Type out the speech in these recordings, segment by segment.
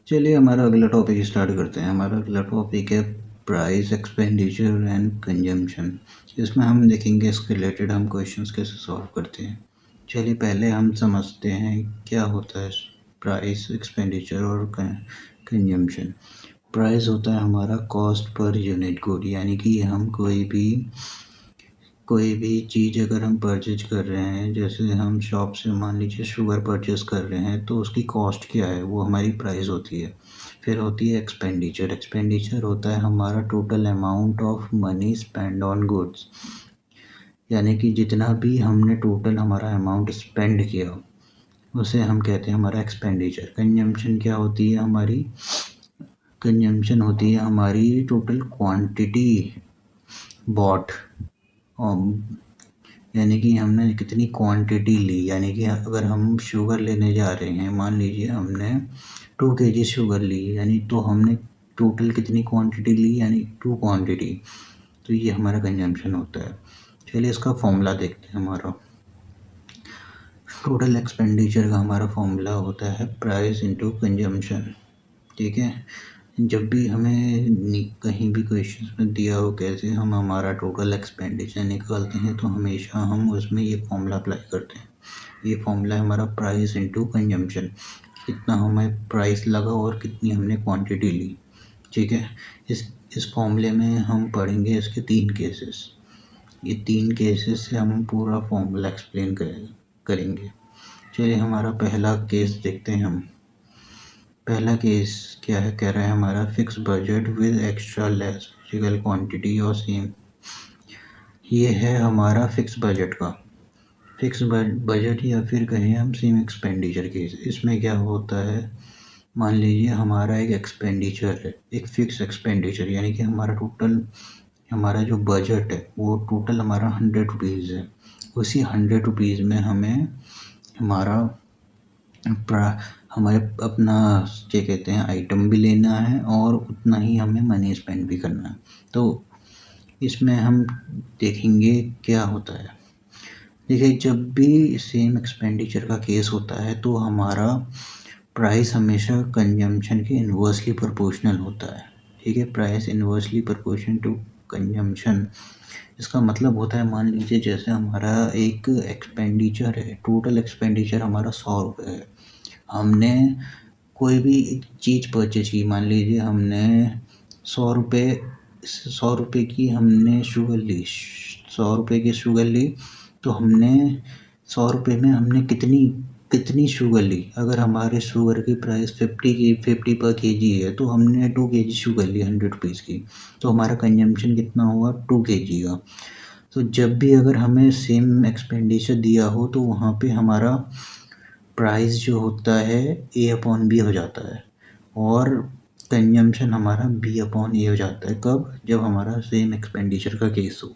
चलिए हमारा अगला टॉपिक स्टार्ट करते हैं। हमारा अगला टॉपिक है प्राइस, एक्सपेंडिचर एंड कंजम्पशन। इसमें हम देखेंगे इसके रिलेटेड हम क्वेश्चंस कैसे सॉल्व करते हैं। चलिए पहले हम समझते हैं क्या होता है प्राइस, एक्सपेंडिचर और कंजम्पशन। प्राइस होता है हमारा कॉस्ट पर यूनिट गुड, यानी कि हम कोई भी चीज़ अगर हम परचेज कर रहे हैं, जैसे हम शॉप से मान लीजिए शुगर परचेज कर रहे हैं, तो उसकी कॉस्ट क्या है वो हमारी प्राइस होती है। फिर होती है एक्सपेंडिचर। एक्सपेंडिचर होता है हमारा total amount of money spend on goods, यानी कि जितना भी हमने टोटल हमारा अमाउंट स्पेंड किया उसे हम कहते हैं हमारा एक्सपेंडिचर। कंजम्पशन क्या होती है हमारी? कंजम्पशन होती है हमारी टोटल क्वांटिटी बॉट, यानी कि हमने कितनी क्वांटिटी ली। यानी कि अगर हम शुगर लेने जा रहे हैं, मान लीजिए हमने 2 kg शुगर ली, यानी तो हमने टोटल कितनी क्वांटिटी ली, यानी 2 क्वांटिटी। तो ये हमारा कंजम्पशन होता है। चलिए इसका फॉर्मूला देखते हैं। हमारा टोटल एक्सपेंडिचर का हमारा फॉर्मूला होता है प्राइस इंटू कंजम्पशन। ठीक है, जब भी हमें कहीं भी क्वेश्चन में दिया हो कैसे हम हमारा टोटल एक्सपेंडिचर निकालते हैं, तो हमेशा हम उसमें ये फॉर्मूला अप्लाई करते हैं। ये फॉर्मूला है हमारा प्राइस इंटू कंजम्पशन, कितना हमें प्राइस लगा और कितनी हमने क्वांटिटी ली। ठीक है, इस फॉर्मूले में हम पढ़ेंगे इसके 3 केसेस। ये 3 केसेस से हम पूरा फॉर्मूला एक्सप्लेन करेंगे। चलिए हमारा पहला केस देखते हैं हम। पहला केस क्या है, कह रहा है हमारा fix budget with extra less physical quantity और सेम। ये है हमारा फिक्स बजट का फिक्स बजट, या फिर कहें हम सेम एक्सपेंडिचर केस। इसमें क्या होता है, मान लीजिए हमारा एक एक्सपेंडिचर है, एक फिक्स एक्सपेंडिचर, यानी कि हमारा जो बजट है वो टोटल हमारा 100 रुपीज़ है। उसी 100 रुपीज़ में हमें हमारा हमें अपना क्या कहते हैं आइटम भी लेना है और उतना ही हमें मनी स्पेंड भी करना है। तो इसमें हम देखेंगे क्या होता है। देखिए, जब भी सेम एक्सपेंडिचर का केस होता है तो हमारा प्राइस हमेशा कंजम्पशन के इन्वर्सली प्रोपोर्शनल होता है। ठीक है, price inversely proportional to consumption. इसका मतलब होता है, मान लीजिए जैसे हमारा एक एक्सपेंडिचर है, टोटल एक्सपेंडिचर हमारा 100 रुपये है। हमने कोई भी एक चीज़ परचेज की, मान लीजिए हमने 100 रुपये की हमने शुगर ली, 100 रुपये की शुगर ली। तो हमने 100 रुपये में हमने कितनी शुगर ली। अगर हमारे शुगर की प्राइस 50 पर केजी है, तो हमने 2 kg शुगर ली 100 रुपीज़ की, तो हमारा कंजम्पशन कितना हुआ 2 kg का। तो जब भी अगर हमें सेम एक्सपेंडिचर दिया हो तो वहाँ पे हमारा प्राइस जो होता है A/B हो जाता है और कंजम्पशन हमारा B/A हो जाता है। कब? जब हमारा सेम एक्सपेंडिचर का केस हो।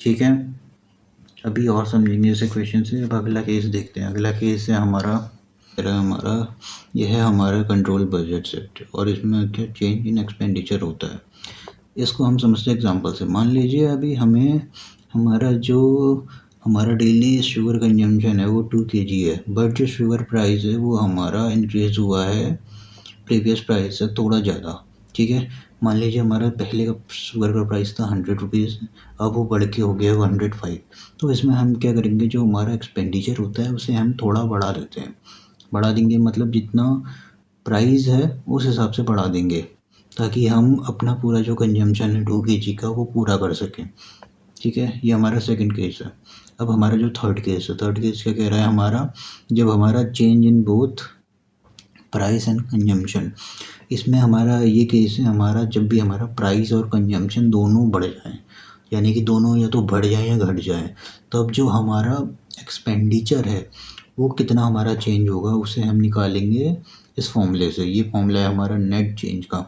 ठीक है, अभी और समझेंगे इसे क्वेश्चन से। अब अगला केस देखते हैं। अगला केस है हमारा यह है हमारा कंट्रोल बजट सेट, और इसमें क्या चेंज इन एक्सपेंडिचर होता है। इसको हम समझते हैं एग्जांपल से। मान लीजिए अभी हमारा डेली शुगर कंजम्पशन है वो 2 kg है, बट जो शुगर प्राइस है वो हमारा इंक्रीज़ हुआ है प्रीवियस प्राइस से थोड़ा ज़्यादा। ठीक है, मान लीजिए हमारा पहले का शुगर का प्राइस था 100 रुपीज़, अब वो बढ़ के हो गया 105। तो इसमें हम क्या करेंगे, जो हमारा एक्सपेंडिचर होता है उसे हम थोड़ा बढ़ा देते हैं। बढ़ा देंगे मतलब जितना प्राइस है उस हिसाब से बढ़ा देंगे, ताकि हम अपना पूरा जो कंजम्पशन है 2 kg का वो पूरा कर सकें। ठीक है, ये हमारा सेकंड केस है। अब हमारा जो थर्ड केस क्या कह रहा है हमारा, जब हमारा change in both price and consumption. इसमें हमारा ये केस है हमारा, जब भी हमारा प्राइस और कंजम्पशन दोनों बढ़ जाएं, यानी कि दोनों या तो बढ़ जाएं या घट जाएं, तब जो हमारा एक्सपेंडिचर है वो कितना हमारा चेंज होगा उसे हम निकालेंगे इस फॉर्मूले से। ये फॉर्मूला है हमारा नेट चेंज का,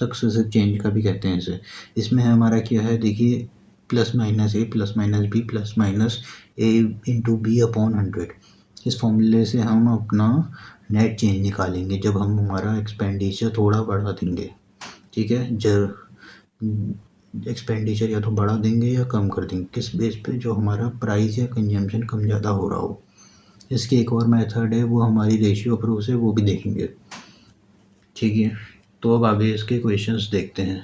सक्सेसिव चेंज का भी कहते हैं इसे। इसमें हमारा क्या है, देखिए plus minus A plus minus B plus minus A into B/100। इस फॉर्मूले से हम अपना नेट चेंज निकालेंगे जब हम हमारा एक्सपेंडिचर थोड़ा बढ़ा देंगे। ठीक है, जब एक्सपेंडिचर या तो बढ़ा देंगे या कम कर देंगे, किस बेस पे, जो हमारा प्राइस या कंजम्पशन कम ज़्यादा हो रहा हो। इसकी एक और मेथड है, वो हमारी रेशियो अप्रोच है, वो भी देखेंगे। ठीक है, तो अब आगे इसके क्वेश्चंस देखते हैं।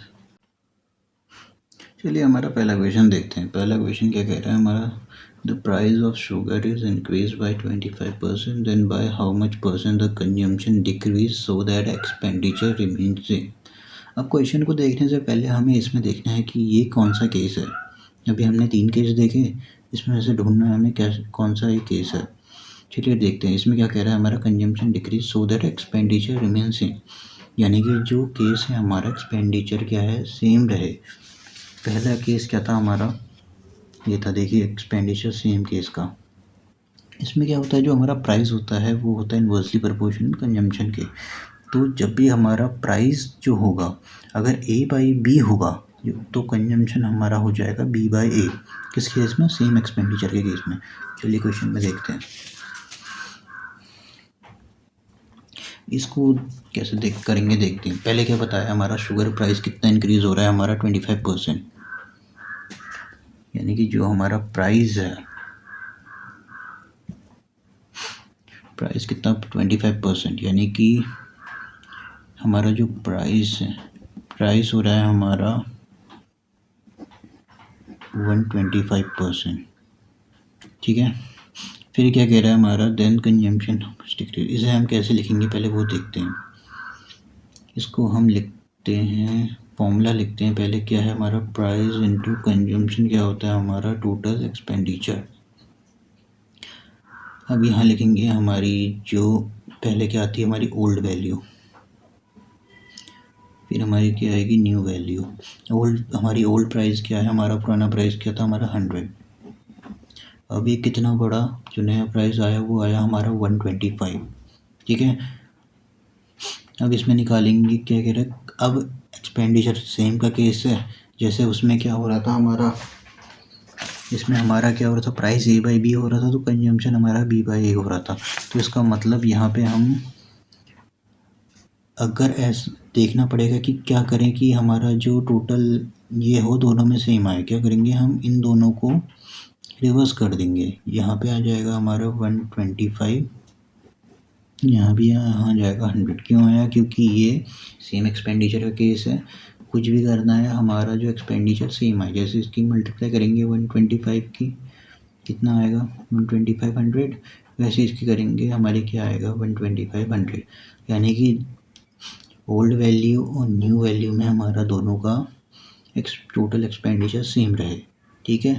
चलिए हमारा पहला क्वेश्चन देखते हैं। पहला क्वेश्चन क्या कह रहा है हमारा, the price of sugar is increase by 25%, then by how much percent the consumption decrease so that expenditure remain same. अब क्वेश्चन को देखने से पहले हमें इसमें देखना है कि ये कौन सा केस है। अभी हमने 3 केस देखे, इसमें से ढूंढना है हमें क्या कौन सा ये केस है। चलिए देखते हैं इसमें क्या कह रहा है हमारा, consumption decrease so that expenditure remain same, यानी कि जो केस है हमारा एक्सपेंडिचर क्या है, सेम रहे। पहला केस क्या था हमारा, ये था देखिए एक्सपेंडिचर सेम केस का। इसमें क्या होता है, जो हमारा प्राइस होता है वो होता है इन्वर्सली प्रोपोर्शनल कंजम्पशन के। तो जब भी हमारा प्राइस जो होगा अगर ए बाई बी होगा तो कंजम्पशन हमारा हो जाएगा बी बाई ए। किस केस में, सेम एक्सपेंडिचर के केस में। चलिए क्वेश्चन में देखते हैं इसको कैसे करेंगे, देखते हैं। पहले क्या बताया हमारा, शुगर प्राइस कितना इंक्रीज हो रहा है हमारा 25%, यानी कि जो हमारा प्राइस है, प्राइस कितना 25%, यानी कि हमारा जो प्राइस है, प्राइस हो रहा है हमारा 125%। ठीक है, फिर क्या कह रहा है हमारा, देन कंजम्पशन डिक्रीज। इसे हम कैसे लिखेंगे पहले वो देखते हैं। इसको हम लिखते हैं, फॉर्मूला लिखते हैं पहले। क्या है हमारा, प्राइस इनटू कंजम्पशन क्या होता है हमारा, टोटल एक्सपेंडिचर। अब यहाँ लिखेंगे हमारी जो पहले क्या आती है हमारी ओल्ड वैल्यू, फिर हमारी क्या आएगी न्यू वैल्यू। हमारी ओल्ड प्राइस क्या है, हमारा पुराना प्राइस क्या था हमारा 100। अब ये कितना बड़ा जो नया प्राइस आया वो आया हमारा 125। ठीक है, अब इसमें निकालेंगे क्या कह रहे हैं, अब एक्सपेंडिचर सेम का केस है। जैसे उसमें क्या हो रहा था हमारा, इसमें हमारा क्या हो रहा था, प्राइस ए बाई बी हो रहा था, तो कंजम्पशन हमारा बी बाई ए हो रहा था। तो इसका मतलब यहाँ पे हम अगर ऐसा देखना पड़ेगा कि क्या करें कि हमारा जो टोटल ये हो दोनों में सेम आए, क्या करेंगे हम इन दोनों को रिवर्स कर देंगे। यहाँ पे आ जाएगा हमारा 125, यहाँ भी यहाँ आ जाएगा 100। क्यों आया, क्योंकि ये सेम एक्सपेंडिचर का केस है। कुछ भी करना है हमारा जो एक्सपेंडिचर सेम आए, जैसे इसकी मल्टीप्लाई करेंगे 125 की, कितना आएगा 125 100, वैसे इसकी करेंगे हमारी क्या आएगा 125 100। यानी कि ओल्ड वैल्यू और न्यू वैल्यू में हमारा दोनों का टोटल एक्सपेंडिचर सेम रहे। ठीक है,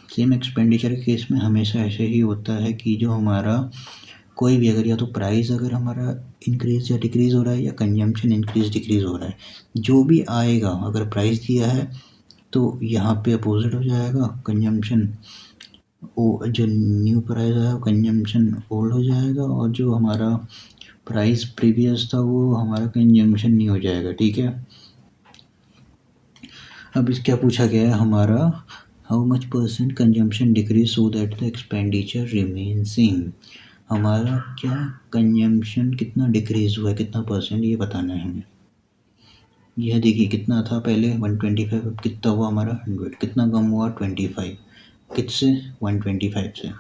सेम एक्सपेंडिचर के केस में हमेशा ऐसे ही होता है कि जो हमारा कोई भी अगर या तो प्राइस अगर हमारा इंक्रीज या डिक्रीज हो रहा है या कंजम्पशन इंक्रीज डिक्रीज हो रहा है, जो भी आएगा अगर प्राइस दिया है तो यहाँ पे अपोजिट हो जाएगा, कंजम्पशन जो न्यू प्राइस आया कंजम्पशन ओल्ड हो जाएगा, और जो हमारा प्राइस प्रीवियस था वो हमारा कंजम्पशन नहीं हो जाएगा। ठीक है, अब इस क्या पूछा गया है हमारा, how much percent consumption decrease so that the expenditure remain same. हमारा क्या कंजम्पशन कितना डिक्रीज हुआ है, कितना परसेंट, ये बताना है हमें। यह देखिए कितना था पहले 125, कितना हुआ हमारा 100, कितना कम हुआ 25, किससे 125 से।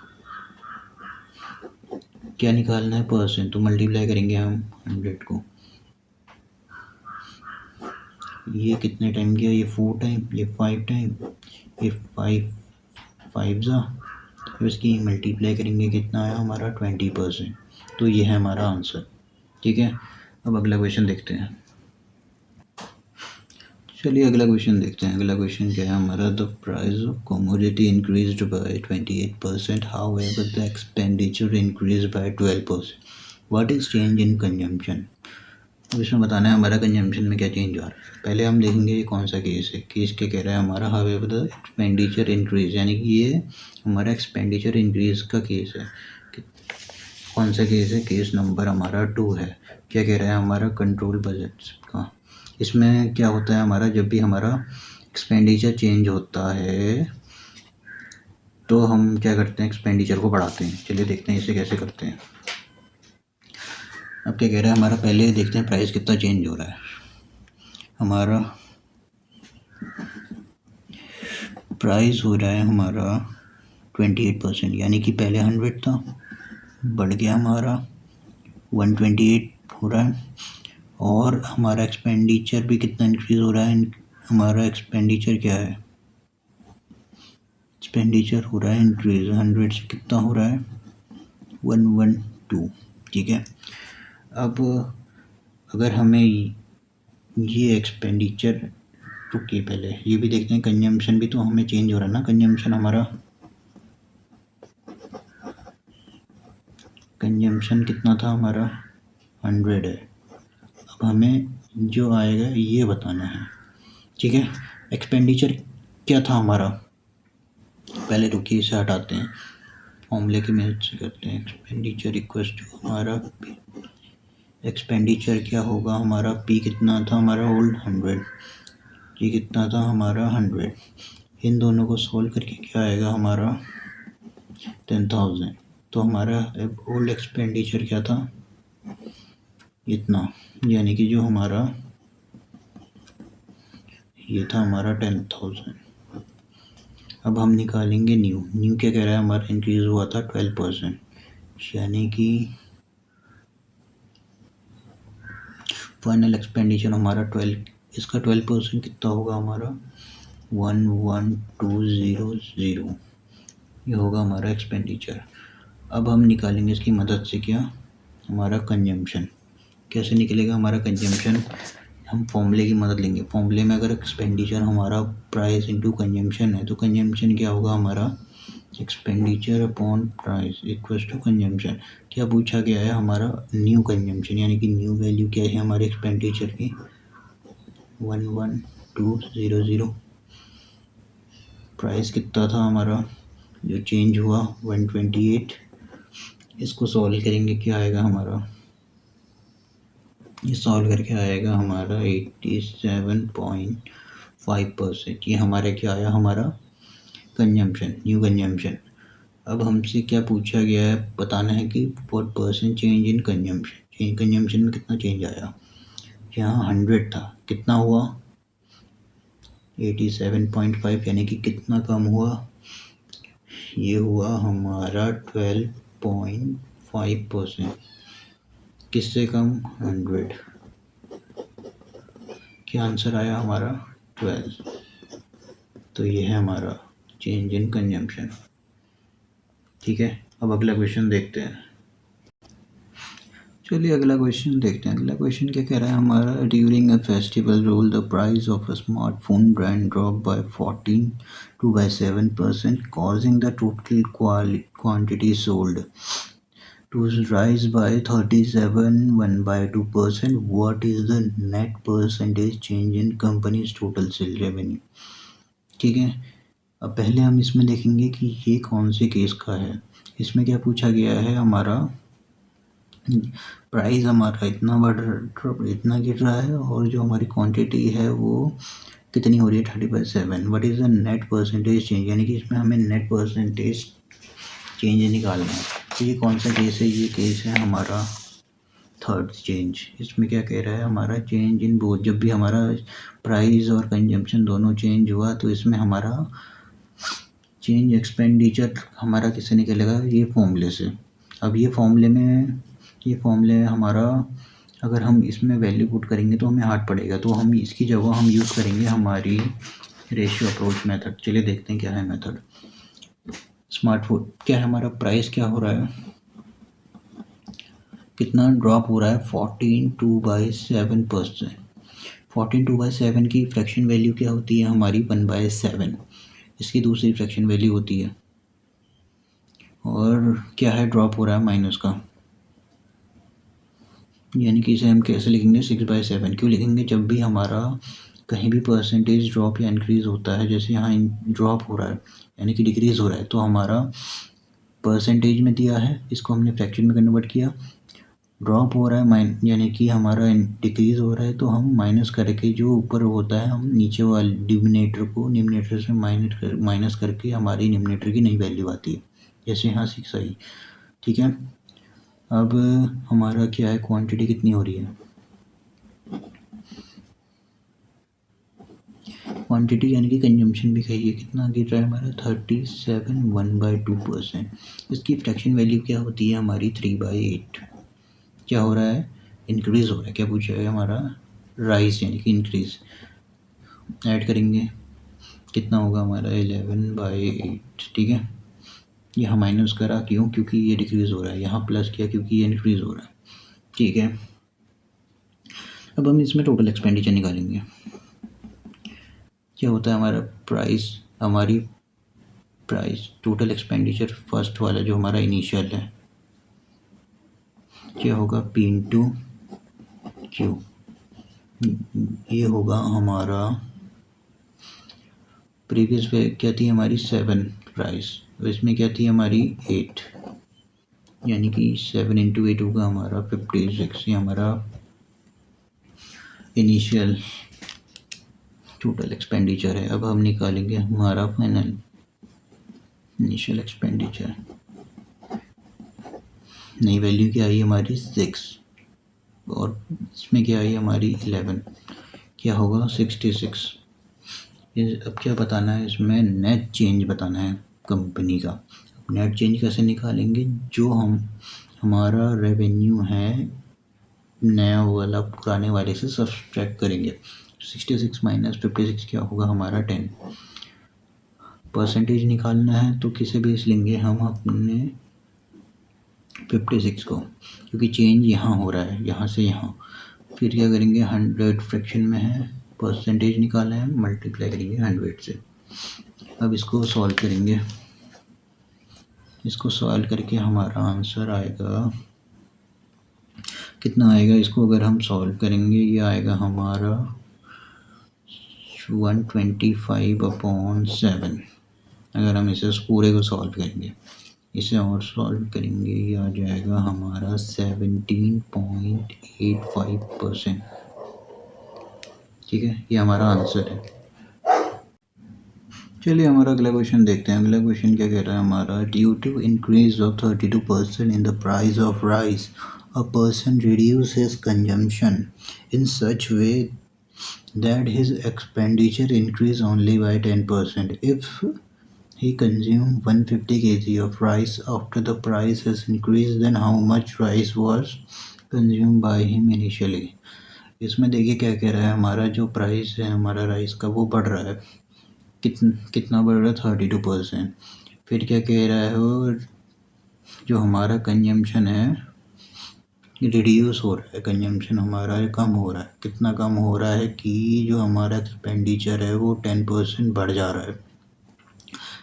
क्या निकालना है परसेंट, तो मल्टीप्लाई करेंगे हम 100 को। ये कितने टाइम किया, ये 4 टाइम, ये 5 टाइम, ये 5 जा, फिर इसकी मल्टीप्लाई करेंगे, कितना आया हमारा 20%। तो ये है हमारा आंसर। ठीक है, अब अगला क्वेश्चन देखते हैं। चलिए अगला क्वेश्चन देखते हैं। अगला क्वेश्चन क्या है हमारा, the price of commodity increased by 28%, however the expenditure increase by 12%, what is change in consumption. अब इसमें बताना है हमारा कंजम्पशन में क्या चेंज हो रहा है। पहले हम देखेंगे ये कौन सा केस है। केस क्या कह रहा है हमारा, हाउएवर द एक्सपेंडिचर इंक्रीज, यानी कि ये हमारा एक्सपेंडिचर इंक्रीज का केस है। कौन सा केस है, केस नंबर हमारा 2 है। क्या कह रहा है हमारा, कंट्रोल बजट का। इसमें क्या होता है हमारा, जब भी हमारा एक्सपेंडिचर चेंज होता है तो हम क्या करते हैं, एक्सपेंडिचर को बढ़ाते हैं। चलिए देखते हैं इसे कैसे करते हैं। अब क्या कह रहा है हमारा, पहले देखते हैं प्राइस कितना चेंज हो रहा है। हमारा प्राइस हो रहा है हमारा 28%, यानी कि पहले 100 था, बढ़ गया हमारा 128 हो रहा है। और हमारा एक्सपेंडिचर भी कितना इंक्रीज़ हो रहा है। हमारा एक्सपेंडिचर क्या है, एक्सपेंडिचर हो रहा है इंक्रीज़ 100 से कितना हो रहा है 112। ठीक है, अब अगर हमें ये एक्सपेंडिचर, रुकिए पहले ये भी देखते हैं कंजम्पशन भी तो हमें चेंज हो रहा है ना। कंजम्पशन हमारा, कंजम्पशन कितना था हमारा 100 है। अब हमें जो आएगा ये बताना है। ठीक है, एक्सपेंडिचर क्या था हमारा, पहले रुकिए इसे हटाते हैं, फॉर्मूले की मदद से करते हैं। एक्सपेंडिचर इक्वल्स टू हमारा एक्सपेंडिचर क्या होगा हमारा, पी कितना था हमारा ओल्ड 100, ये कितना था हमारा 100। इन दोनों को सोल्व करके क्या आएगा हमारा 10,000। तो हमारा ओल्ड एक्सपेंडिचर क्या था इतना, यानी कि जो हमारा ये था हमारा 10,000। अब हम निकालेंगे न्यू। न्यू क्या कह रहा है, हमारा इंक्रीज हुआ था 12%, यानी कि फाइनल एक्सपेंडिचर हमारा 12, इसका 12% कितना होगा हमारा 11,200, ये होगा हमारा एक्सपेंडिचर। अब हम निकालेंगे इसकी मदद से क्या, हमारा कंजम्पशन। कैसे निकलेगा हमारा कंजम्पशन, हम फॉर्मूले की मदद लेंगे। फॉर्मूले में अगर एक्सपेंडिचर हमारा प्राइस इंटू कंजम्पशन है तो कंजम्पशन क्या होगा हमारा expenditure upon price equals to consumption. क्या पूछा गया है हमारा न्यू कंजम्पशन, यानी कि न्यू वैल्यू क्या है हमारे एक्सपेंडिचर की 11,200। प्राइस कितना था हमारा जो चेंज हुआ 128। इसको सॉल्व करेंगे क्या आएगा हमारा, ये सॉल्व करके आएगा हमारा 87.5%। ये हमारे क्या आया हमारा कंजम्पशन, न्यू कंजम्पशन। अब हमसे क्या पूछा गया है, बताना है कि what percent change in consumption, consumption में कितना चेंज आया। यहाँ 100 था, कितना हुआ 87.5, यानी कि कितना कम हुआ, ये हुआ हमारा 12.5%। किससे कम 100, क्या आंसर आया हमारा 12। तो ये है हमारा चेंज इन कंजम्पशन। ठीक है, अब अगला क्वेश्चन देखते हैं। चलिए अगला क्वेश्चन देखते हैं। अगला क्वेश्चन क्या कह रहा है हमारा, during a festival role the price of a smartphone brand drop by 14.7%, causing the total quantity sold to rise by 37.12%. What is the net percentage change in company's total sale revenue? ठीक है, अब पहले हम इसमें देखेंगे कि ये कौन से केस का है। इसमें क्या पूछा गया है हमारा, प्राइस हमारा इतना इतना गिर रहा है और जो हमारी क्वांटिटी है वो कितनी हो रही है 30/7। What is the net percentage change, यानी कि इसमें हमें नेट परसेंटेज चेंज निकालना है। तो ये कौन सा केस है, ये केस है हमारा थर्ड चेंज। इसमें क्या कह रहा है हमारा चेंज इन बोथ, जब भी हमारा प्राइस और कंजम्पशन दोनों चेंज हुआ तो इसमें हमारा चेंज एक्सपेंडिचर हमारा किससे निकलेगा, ये फॉर्मूले से। अब ये फॉर्मूले में हमारा अगर हम इसमें वैल्यू पुट करेंगे तो हमें हार्ड पड़ेगा, तो हम इसकी जगह हम यूज़ करेंगे हमारी रेशियो अप्रोच मेथड। चलिए देखते हैं क्या है मेथड। स्मार्टफोन क्या है हमारा, प्राइस क्या हो रहा है, कितना ड्रॉप हो रहा है 14/7%। 14/7 की फ्रैक्शन वैल्यू क्या होती है हमारी 1/7, इसकी दूसरी फ्रैक्शन वैल्यू होती है। और क्या है ड्रॉप हो रहा है माइनस का, यानी कि इसे हम कैसे लिखेंगे 6/7। क्यों लिखेंगे, जब भी हमारा कहीं भी परसेंटेज ड्रॉप या इंक्रीज़ होता है, जैसे यहाँ ड्रॉप हो रहा है यानी कि डिक्रीज़ हो रहा है, तो हमारा परसेंटेज में दिया है, इसको हमने फ्रैक्शन में कन्वर्ट किया। ड्रॉप हो रहा है यानी कि हमारा डिक्रीज़ हो रहा है, तो हम माइनस करके जो ऊपर होता है हम नीचे वाले डिनोमिनेटर को न्यूमरेटर से माइनस करके हमारी न्यूमरेटर की नई वैल्यू आती है, जैसे यहाँ 6 आई। ठीक है, अब हमारा क्या है, क्वांटिटी कितनी हो रही है, क्वांटिटी यानी कि कंजम्पशन भी कहिए, कितना गिर रहा है हमारा 37.1/2%। इसकी फ्रैक्शन वैल्यू क्या होती है हमारी 3/8। क्या हो रहा है इंक्रीज़ हो रहा है, क्या पूछा है हमारा, राइज यानी कि इंक्रीज़। ऐड करेंगे कितना होगा हमारा 11/8, ठीक है। यहाँ माइनस करा क्यों, क्योंकि ये डिक्रीज़ हो रहा है, यहाँ प्लस किया क्योंकि ये इंक्रीज़ हो रहा है, ठीक है। अब हम इसमें टोटल एक्सपेंडिचर निकालेंगे। क्या होता है हमारा प्राइस टोटल एक्सपेंडिचर फर्स्ट वाला जो हमारा इनिशियल है, क्या होगा P इंटू Q। ये होगा हमारा, प्रीवियस पे क्या थी हमारी 7 प्राइस, इसमें क्या थी हमारी 8, यानी कि 7 इंटू 8 होगा हमारा 56। ये हमारा इनिशियल टोटल एक्सपेंडिचर है। अब हम निकालेंगे हमारा फाइनल इनिशियल एक्सपेंडिचर। नई वैल्यू क्या आई हमारी 6 और इसमें क्या आई हमारी 11, क्या होगा 66। ये अब क्या बताना है, इसमें नेट चेंज बताना है कंपनी का। नेट चेंज कैसे निकालेंगे, जो हमारा रेवेन्यू है नया वाला पुराने वाले से सब्सट्रैक्ट करेंगे। 66 माइनस 56 क्या होगा हमारा 10। परसेंटेज निकालना है तो किसे बेस लेंगे हम अपने 56 को, क्योंकि चेंज यहाँ हो रहा है यहाँ से यहाँ। फिर क्या करेंगे, 100 फ्रैक्शन में है, परसेंटेज निकाला है, मल्टीप्लाई करेंगे 100 से। अब इसको सॉल्व करेंगे, इसको सॉल्व करके हमारा आंसर आएगा कितना आएगा, इसको अगर हम सॉल्व करेंगे ये आएगा हमारा 125/7। अगर हम इसे पूरे को सॉल्व करेंगे, इसे और सॉल्व करेंगे, ये आ जाएगा हमारा 17.85%, ठीक है। ये हमारा आंसर है। चलिए हमारा अगला क्वेश्चन देखते हैं। अगला क्वेश्चन क्या कह रहा है हमारा, due to increase of 32% in the price of rice a person reduce his consumption in such way that his expenditure increase only by 10%। If he consumed 150 kg of rice after the price has increased, then how much rice was consumed by him initially। इसमें देखिए क्या कह रहा है, हमारा जो price है हमारा राइस का वो बढ़ रहा है, कितना बढ़ रहा है 32%। फिर क्या कह रहा है, और जो हमारा कंजम्पशन है रिड्यूस हो रहा है, कंजम्पशन हमारा कम हो रहा है। कितना कम हो रहा है कि जो हमारा एक्सपेंडिचर है वो 10% बढ़ जा रहा है।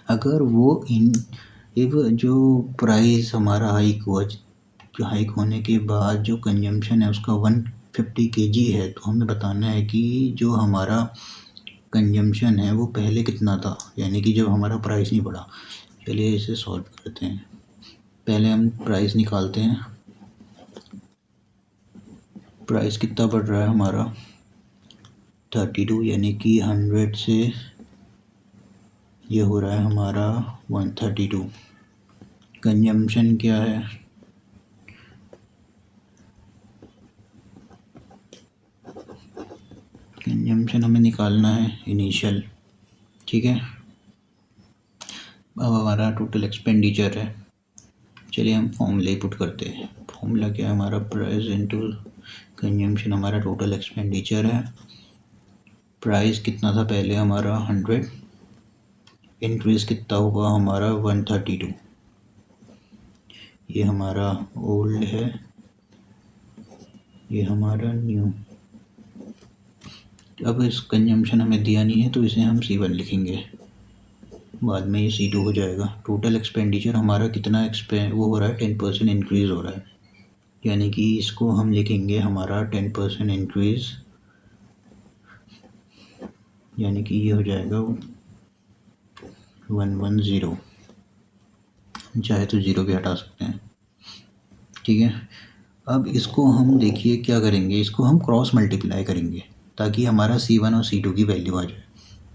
अगर वो जो प्राइस हमारा हाइक होने के बाद जो कंजम्पशन है उसका 150 kg है, तो हमें बताना है कि जो हमारा कंजम्पशन है वो पहले कितना था, यानी कि जब हमारा प्राइस नहीं बढ़ा। चलिए इसे सॉल्व करते हैं। पहले हम प्राइस निकालते हैं। प्राइस कितना बढ़ रहा है हमारा 32, यानी कि 100 से ये हो रहा है हमारा 132। कंजम्पशन क्या है, कंजम्पशन हमें निकालना है इनिशियल, ठीक है। अब हमारा टोटल एक्सपेंडिचर है। चलिए हम फॉर्मूला पुट करते हैं। फॉर्मूला क्या है हमारा, प्राइस इनटू कंजम्पशन हमारा टोटल एक्सपेंडिचर है। प्राइस कितना था पहले हमारा 100, इंक्रीज कितना हुआ हमारा 132। ये हमारा ओल्ड है, ये हमारा न्यू। अब इस कंजम्पशन हमें दिया नहीं है तो इसे हम C1 लिखेंगे, बाद में ये C2 हो जाएगा। टोटल एक्सपेंडिचर हमारा कितना वो हो रहा है 10% इंक्रीज़ हो रहा है, यानी कि इसको हम लिखेंगे हमारा 10% इंक्रीज़, यानी कि ये हो जाएगा 110। चाहे तो 0 भी हटा सकते हैं, ठीक है। अब इसको हम देखिए क्या करेंगे, इसको हम क्रॉस मल्टीप्लाई करेंगे ताकि हमारा C1 और C2 की वैल्यू आ जाए।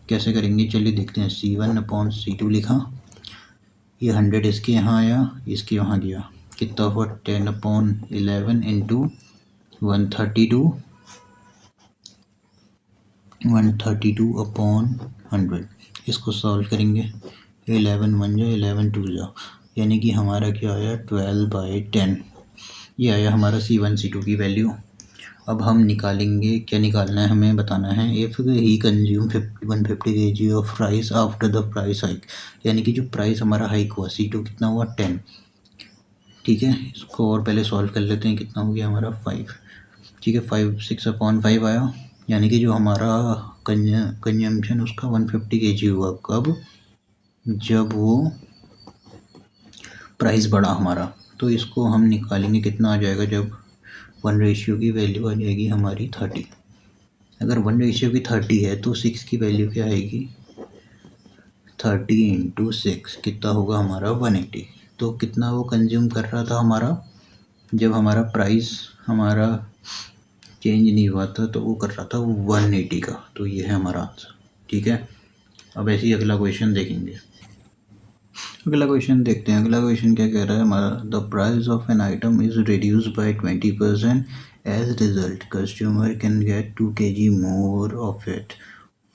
कैसे करेंगे चलिए देखते हैं। C1/C2 लिखा, ये 100 इसके यहाँ आया, इसके यहाँ गया, कितना हुआ 10/11 इंटू 132/100। इसको सॉल्व करेंगे, 11 1 जा 11 2 जा, यानी कि हमारा क्या आया 12/10। ये आया हमारा C1 C2 की वैल्यू। अब हम निकालेंगे, क्या निकालना है हमें बताना है। If he consume 150 kg of rice after the price hike, यानी कि जो प्राइस हमारा हाइक हुआ C2 कितना हुआ 10, ठीक है। इसको और पहले सॉल्व कर लेते हैं, कितना हो गया हमारा 5, ठीक है। 5 6/5 आया, यानी कि जो हमारा कंजम्पशन उसका 150 kg हुआ। कब? जब वो प्राइस बढ़ा हमारा। तो इसको हम निकालेंगे, कितना आ जाएगा जब 1 की वैल्यू आ जाएगी हमारी 30। अगर 1 है तो 6 की वैल्यू क्या आएगी, 30 × 6 कितना होगा हमारा 180। तो कितना वो कंज्यूम कर रहा था हमारा, जब हमारा प्राइस हमारा चेंज नहीं हुआ था तो वो कर रहा था 180 का। तो ये है हमारा आंसर, ठीक है। अब ऐसे ही अगला क्वेश्चन देखेंगे। अगला क्वेश्चन देखते हैं। अगला क्वेश्चन क्या कह रहा है हमारा, the price of an item is reduce by 20%, as result customer can get 2 kg more of it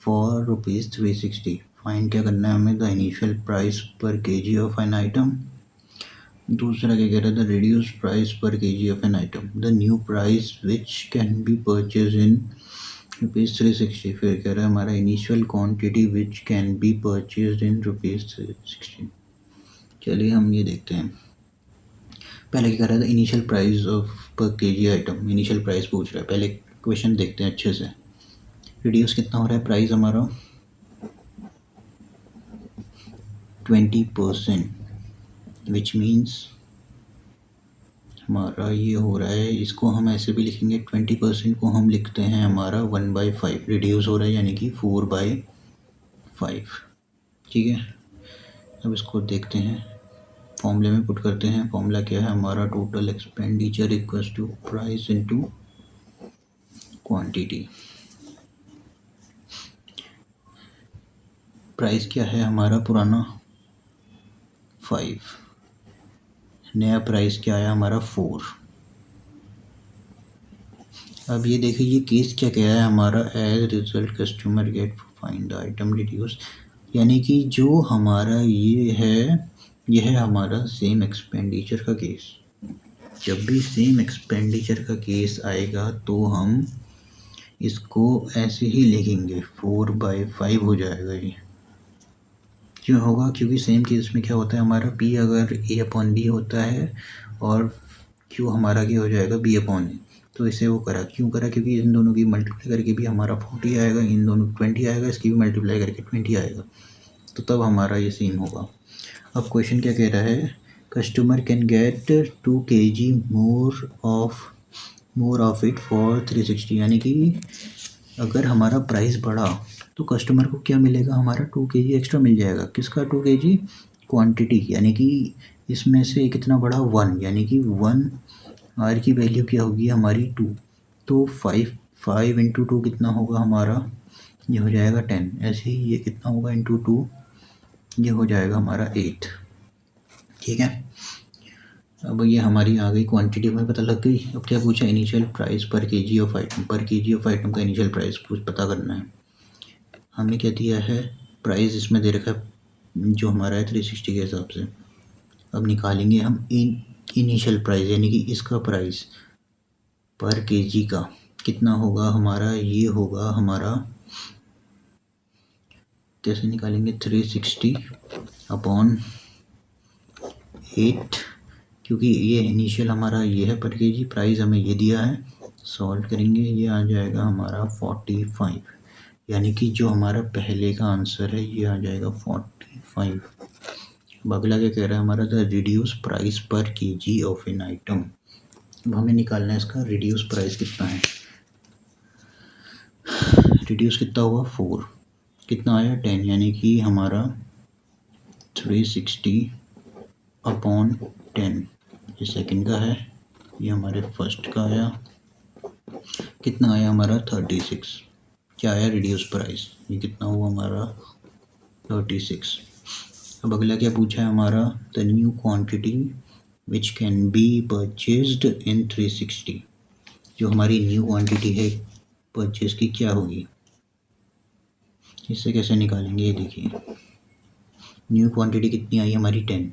for ₹360। Find क्या करना है हमें, the initial price per kg of an item. दूसरा क्या कह रहा है, the reduce price per kg of an item, the new price which can be purchase in ₹360। फिर कह रहा है हमारा initial quantity which can be purchase in ₹360। चलिए हम ये देखते हैं। पहले क्या कर रहा था, इनिशियल प्राइस ऑफ पर केजी आइटम, इनिशियल प्राइस पूछ रहा है। पहले क्वेश्चन देखते हैं अच्छे से। रिड्यूस कितना हो रहा है प्राइस हमारा 20%, विच मीन्स हमारा ये हो रहा है, इसको हम ऐसे भी लिखेंगे, 20% को हम लिखते हैं हमारा 1/5। रिड्यूस हो रहा है यानी कि 4/5, ठीक है। अब इसको देखते हैं, फॉर्मूले में पुट करते हैं। फॉर्मूला क्या है हमारा, total expenditure equals to price into quantity. Price क्या है हमारा पुराना 5, नया प्राइस क्या आया हमारा 4। अब ये देखिए ये केस क्या क्या है हमारा, as result customer get find the item reduce, यानी कि जो हमारा ये है, यह है हमारा सेम एक्सपेंडिचर का केस। जब भी सेम एक्सपेंडिचर का केस आएगा तो हम इसको ऐसे ही लिखेंगे, 4/5 हो जाएगा ये। क्यों होगा, क्योंकि सेम केस में क्या होता है हमारा, P अगर A/B होता है और Q हमारा क्या हो जाएगा B/A। तो इसे वो करा, क्यों करा, क्योंकि इन दोनों की मल्टीप्लाई करके भी हमारा 40 आएगा, इन दोनों 20 आएगा, इसकी भी मल्टीप्लाई करके 20 आएगा, तो तब हमारा ये सेम होगा। अब क्वेश्चन क्या कह रहा है, customer can get 2 kg more of it for 360, यानी कि अगर हमारा प्राइस बढ़ा तो कस्टमर को क्या मिलेगा, हमारा 2 kg एक्स्ट्रा मिल जाएगा। किसका 2 kg, क्वांटिटी, यानी कि इसमें से कितना बढ़ा 1, यानी कि 1 R की वैल्यू क्या होगी हमारी 2। तो 5 × 2 कितना होगा हमारा, ये हो जाएगा 10। ऐसे ही ये कितना होगा × 2, ये हो जाएगा हमारा 8, ठीक है। अब ये हमारी आ गई क्वांटिटी, हमें पता लग गई। अब क्या पूछा, इनिशियल प्राइस पर केजी ऑफ आइटम, पर केजी ऑफ आइटम का इनिशियल प्राइस पता करना है। हमें क्या दिया है, प्राइस इसमें दे रखा है जो हमारा है 360 के हिसाब से। अब निकालेंगे हम इनिशियल प्राइस, यानी कि इसका प्राइस पर केजी का कितना होगा हमारा, ये होगा हमारा, कैसे निकालेंगे, 360/8, क्योंकि ये इनिशियल हमारा ये है पर केजी, प्राइस हमें ये दिया है। सॉल्व करेंगे, ये आ जाएगा हमारा 45, यानी कि जो हमारा पहले का आंसर है ये आ जाएगा 45। अब अगला क्या कह रहा है हमारा, द रिड्यूस प्राइस पर केजी ऑफ एन आइटम। अब हमें निकालना है इसका रिड्यूस प्राइस कितना है। रिड्यूस कितना हुआ 4, कितना आया 10, यानी कि हमारा 360/10। ये सेकंड का है, ये हमारे फर्स्ट का आया, कितना आया हमारा 36। क्या आया रिड्यूस प्राइस, ये कितना हुआ हमारा 36। अब अगला क्या पूछा है हमारा, the new quantity which can be purchased in 360। जो हमारी न्यू क्वांटिटी है परचेज की क्या होगी, इससे कैसे निकालेंगे, ये देखिए न्यू क्वांटिटी कितनी आई हमारी 10,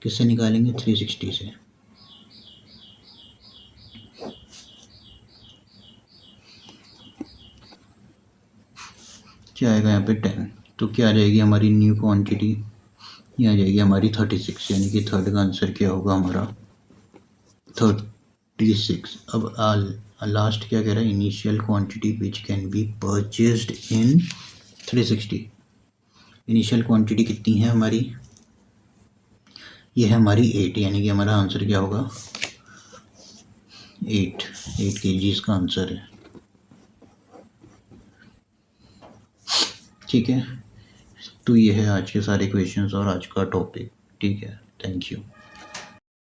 किससे निकालेंगे 360 से। क्या आएगा यहाँ पे 10, तो क्या आ जाएगी हमारी न्यू क्वांटिटी, ये आ जाएगी हमारी 36, यानी कि थर्ड का आंसर क्या होगा हमारा 36। अब लास्ट क्या कह रहा है, initial quantity which can be purchased in 360। Initial quantity कितनी है हमारी, ये है हमारी 8, यानी कि हमारा आंसर क्या होगा 8 kg का आंसर है। ठीक है, तो ये है आज के सारे क्वेश्चंस और आज का टॉपिक। ठीक है, थैंक यू।